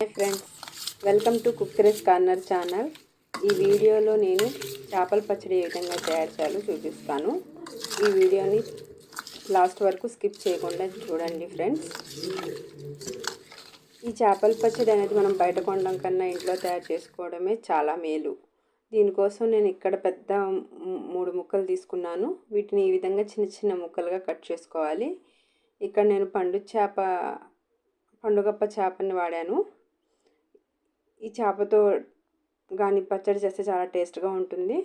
Hi friends, welcome to cook race corner channel. ఈ వీడియోలో నేను చేపల పచ్చడి ఏ విధంగా తయారు చేయాలో చూపిస్తాను. ఈ వీడియోని లాస్ట్ వరకు స్కిప్ చేయకుండా చూడండి ఫ్రెండ్స్. ఈ చేపల పచ్చడి అనేది మనం బయట కొనడం కన్నా ఇంట్లో తయారు చేసుకోవడమే చాలా మేలు. దీనికోసం నేను ఇక్కడ పెద్ద 3 ముక్కలు తీసుకున్నాను. వీటిని ఈ విధంగా చిన్న చిన్న ముక్కలుగా కట్ చేసుకోవాలి. ఇక్కడ నేను పండుగప్ప చేపని వాడాను. ఈ చేపతో కానీ పచ్చడి చేస్తే చాలా టేస్ట్గా ఉంటుంది.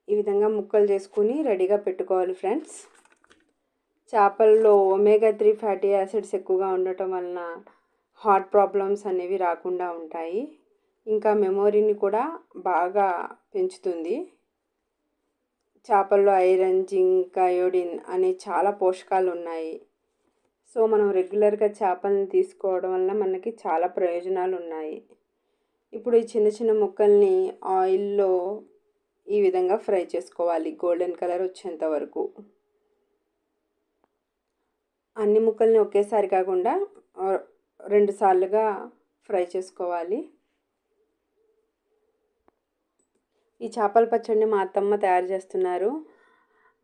ఈ విధంగా ముక్కలు చేసుకుని రెడీగా పెట్టుకోవాలి ఫ్రెండ్స్. చేపల్లో ఒమేగా 3 ఫ్యాటీ యాసిడ్స్ ఎక్కువగా ఉండటం వలన హార్ట్ ప్రాబ్లమ్స్ అనేవి రాకుండా ఉంటాయి. ఇంకా మెమొరీని కూడా బాగా పెంచుతుంది. చేపల్లో ఐరన్, జింక్, అయోడిన్ అనే చాలా పోషకాలు ఉన్నాయి. సో మనం రెగ్యులర్గా చేపలను తీసుకోవడం వల్ల మనకి చాలా ప్రయోజనాలు ఉన్నాయి. ఇప్పుడు ఈ చిన్న చిన్న ముక్కల్ని ఆయిల్లో ఈ విధంగా ఫ్రై చేసుకోవాలి, గోల్డెన్ కలర్ వచ్చేంత వరకు. అన్ని ముక్కల్ని ఒకేసారి కాకుండా 2 సార్లుగా ఫ్రై చేసుకోవాలి. ఈ చేపల పచ్చడిని మా అత్తమ్మ తయారు చేస్తున్నారు.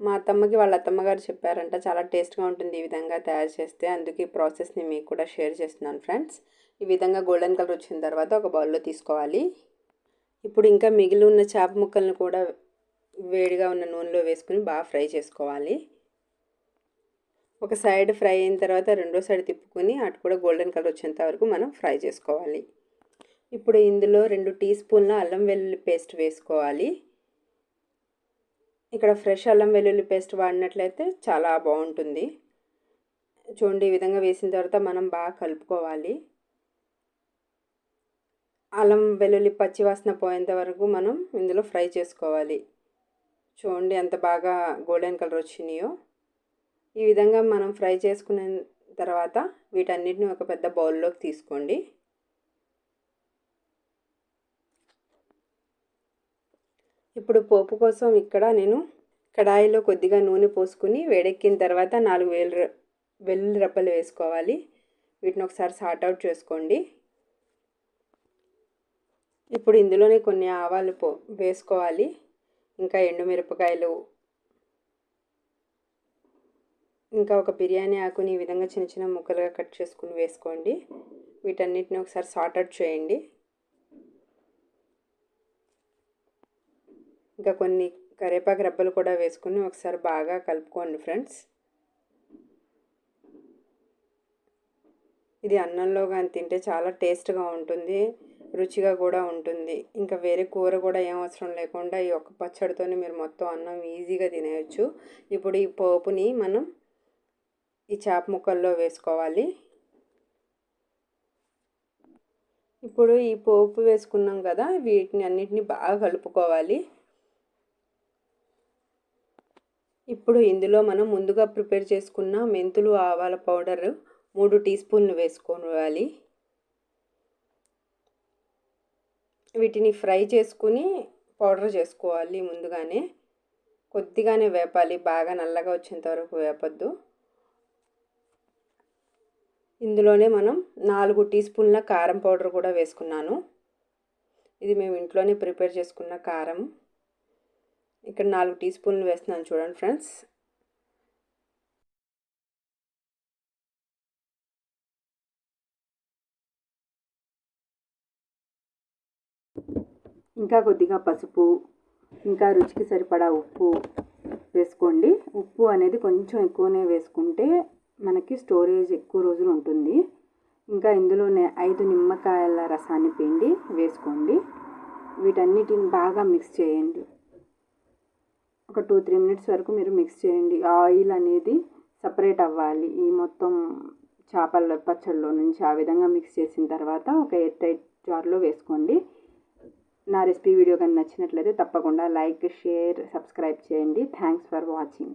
మా అత్తమ్మకి వాళ్ళ అత్తమ్మగారు చెప్పారంట చాలా టేస్ట్గా ఉంటుంది ఈ విధంగా తయారు చేస్తే. అందుకే ఈ ప్రాసెస్ని మీకు కూడా షేర్ చేస్తున్నాను ఫ్రెండ్స్. ఈ విధంగా గోల్డెన్ కలర్ వచ్చిన తర్వాత ఒక బౌల్లో తీసుకోవాలి. ఇప్పుడు ఇంకా మిగిలి ఉన్న చేప ముక్కలను కూడా వేడిగా ఉన్న నూనెలో వేసుకుని బాగా ఫ్రై చేసుకోవాలి. ఒక సైడ్ ఫ్రై అయిన తర్వాత రెండో సైడ్ తిప్పుకొని అటు కూడా గోల్డెన్ కలర్ వచ్చేంత వరకు మనం ఫ్రై చేసుకోవాలి. ఇప్పుడు ఇందులో 2 టీ స్పూన్ల అల్లం వెల్లుల్లి పేస్ట్ వేసుకోవాలి. ఇక్కడ ఫ్రెష్ అల్లం వెల్లుల్లి పేస్ట్ వాడినట్లయితే చాలా బాగుంటుంది. చూడండి, ఈ విధంగా వేసిన తర్వాత మనం బాగా కలుపుకోవాలి. అల్లం వెల్లుల్లి పచ్చివాసన పోయేంత వరకు మనం ఇందులో ఫ్రై చేసుకోవాలి. చూడండి ఎంత బాగా గోల్డెన్ కలర్ వచ్చినాయో. ఈ విధంగా మనం ఫ్రై చేసుకున్న తర్వాత వీటన్నిటిని ఒక పెద్ద బౌల్లోకి తీసుకోండి. ఇప్పుడు పోపు కోసం ఇక్కడ నేను కడాయిలో కొద్దిగా నూనె పోసుకుని వేడెక్కిన తర్వాత 4 వెల్లుల్లి రెబ్బలు వేసుకోవాలి. వీటిని ఒకసారి సార్ట్ అవుట్ చేసుకోండి. ఇప్పుడు ఇందులోనే కొన్ని ఆవాలు వేసుకోవాలి. ఇంకా ఎండుమిరపకాయలు, ఇంకా ఒక బిర్యానీ ఆకుని ఈ విధంగా చిన్న చిన్న ముక్కలుగా కట్ చేసుకుని వేసుకోండి. వీటన్నిటిని ఒకసారి సార్ట్ అవుట్ చేయండి. ఇంకా కొన్ని కరివేపాకు రెబ్బలు కూడా వేసుకుని ఒకసారి బాగా కలుపుకోండి ఫ్రెండ్స్. ఇది అన్నంలో కానీ తింటే చాలా టేస్ట్గా ఉంటుంది, రుచిగా కూడా ఉంటుంది. ఇంకా వేరే కూర కూడా ఏం అవసరం లేకుండా ఈ ఒక్క పచ్చడితోనే మీరు మొత్తం అన్నం ఈజీగా తినేయచ్చు. ఇప్పుడు ఈ పోపుని మనం ఈ చేప ముక్కల్లో వేసుకోవాలి. ఇప్పుడు ఈ పోపు వేసుకున్నాం కదా, వీటిని అన్నిటిని బాగా కలుపుకోవాలి. ఇప్పుడు ఇందులో మనం ముందుగా ప్రిపేర్ చేసుకున్న మెంతులు, ఆవాల పౌడర్ 3 టీ స్పూన్లు వేసుకోవాలి. వీటిని ఫ్రై చేసుకుని పౌడర్ చేసుకోవాలి. ముందుగానే కొద్దిగానే వేపాలి, బాగా నల్లగా వచ్చేంత వరకు వేపొద్దు. ఇందులోనే మనం 4 టీ స్పూన్ల కారం పౌడర్ కూడా వేసుకున్నాను. ఇది మేము ఇంట్లోనే ప్రిపేర్ చేసుకున్న కారం. ఇక్కడ 4 టీ స్పూన్లు వేస్తున్నాను చూడండి ఫ్రెండ్స్. ఇంకా కొద్దిగా పసుపు, ఇంకా రుచికి సరిపడా ఉప్పు వేసుకోండి. ఉప్పు అనేది కొంచెం ఎక్కువనే వేసుకుంటే మనకి స్టోరేజ్ ఎక్కువ రోజులు ఉంటుంది. ఇంకా ఇందులోనే 5 నిమ్మకాయల రసాన్ని పిండి వేసుకోండి. వీటన్నిటిని బాగా మిక్స్ చేయండి. ఒక 2-3 మినిట్స్ వరకు మీరు మిక్స్ చేయండి. ఆయిల్ అనేది సపరేట్ అవ్వాలి ఈ మొత్తం చేపల పచ్చడిలో నుంచి. ఆ విధంగా మిక్స్ చేసిన తర్వాత ఒక ఎయిర్ టైట్ జార్లో వేసుకోండి. నా రెసిపీ వీడియో కానీ నచ్చినట్లయితే తప్పకుండా లైక్, షేర్, సబ్స్క్రైబ్ చేయండి. Thanks for watching.